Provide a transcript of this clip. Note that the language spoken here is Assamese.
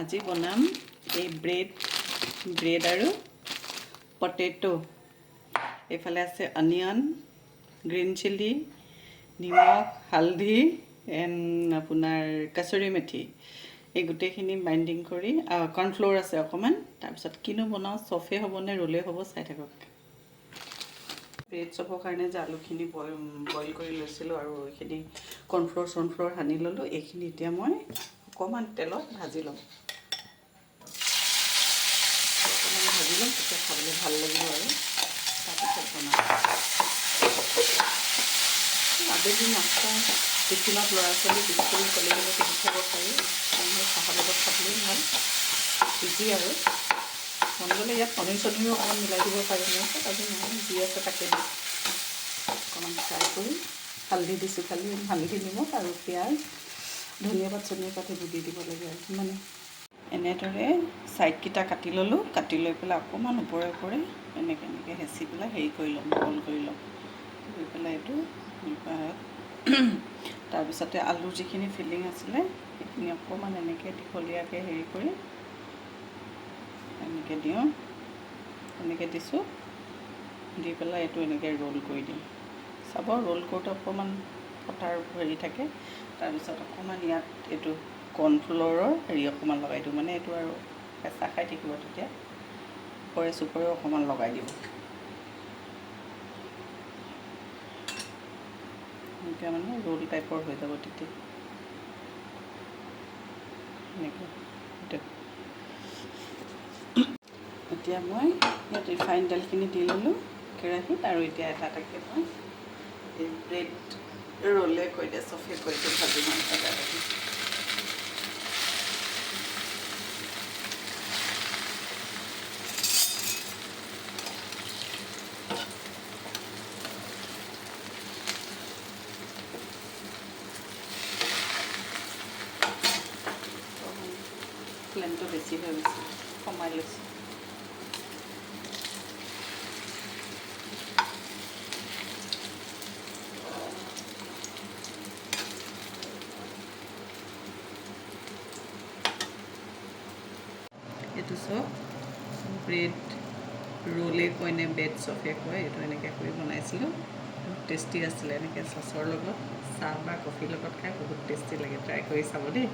আজি বনাম এই ব্ৰেড আৰু পটেটো। এইফালে আছে অনিয়ন, গ্ৰীণ চিলি, নিমখ, হালধি এণ্ড আপোনাৰ কচুৰি মেথি। এই গোটেইখিনি বাইণ্ডিং কৰি কৰ্ণফ্ল'ৰ আছে অকণমান। তাৰপিছত কিনো বনাওঁ, চফে হ'ব নে ৰোলে হ'ব চাই থাকক। ব্ৰেড চপৰ কাৰণে যে আলুখিনি বইল কৰি লৈছিলোঁ আৰু এইখিনি কৰ্ণফ্ল'ৰ সানি ল'লোঁ। এইখিনি এতিয়া মই অকণমান তেলত ভাজি ল'ম। অকণমান ভাজি ল'ম, তেতিয়া খাবলৈ ভাল লাগিব আৰু তাৰপিছত বনাম। আবেলি নাস্তা টিফিনত ল'ৰা ছোৱালী স্কুল কলেজলৈ কিনি খাব পাৰি। চাহৰ লগত খাবলৈও ভাল, ইজি আৰু মন গ'লে ইয়াত পনীৰ চনীৰো অকণমান মিলাই দিব পাৰি। মোৰ ওচৰত আজি নহয়, যি আছে তাকে দিম। অকণমান ফ্ৰাই কৰি হালধি দিছোঁ, খালি হালধি, নিমখ আৰু পিঁয়াজ, ধনিয়া পাত সেইবোৰ দি দিব লাগে আৰু মানে এনেদৰে ছাইডকেইটা কাটি ল'লোঁ। কাটি লৈ পেলাই অকণমান ওপৰে এনেকৈ হেঁচি পেলাই হেৰি কৰি ল'ম, বইল কৰি ল'ম। কৰি পেলাই এইটো তাৰপিছতে আলুৰ যিখিনি ফিলিং আছিলে সেইখিনি অকণমান এনেকৈ দীঘলীয়াকৈ হেৰি কৰি এনেকৈ দিওঁ। এনেকৈ দিছোঁ, দি পেলাই এইটো এনেকৈ ৰোল কৰি দিম। চাব ৰোল কৰোঁতে অকণমান ফটাৰ হেৰি থাকে। তাৰপিছত অকণমান ইয়াত এইটো কৰ্ণফ্ল'ৰৰ হেৰি অকণমান লগাই দিওঁ, মানে এইটো আৰু হেঁচা খাই থাকিব, তেতিয়া ওপৰে চুপৰেও অকণমান লগাই দিওঁ। এনেকৈ মানে ৰোল টাইপৰ হৈ যাব তেতিয়া। এনেকৈ এতিয়া মই ইয়াত ৰিফাইন তেলখিনি দি ল'লোঁ কেৰাহীত, আৰু এতিয়া এটা এটাকৈ মই এই ব্ৰেড ৰোলে কৈ দিয়ে চফে কৈ দিয়ে ভাজিম এটা এটাকৈ। ফ্লেমটো বেছি হৈ গৈছে, কমাই লৈছোঁ। এইটো চব ব্ৰেড ৰোলে কয় নে ব্ৰেড চফে কয়, এইটো এনেকৈ কৰি বনাইছিলোঁ। বহুত টেষ্টি আছিলে। এনেকৈ চচৰ লগত চাহ বা কফিৰ লগত খাই বহুত টেষ্টি লাগে। ট্ৰাই কৰি চাব দেই।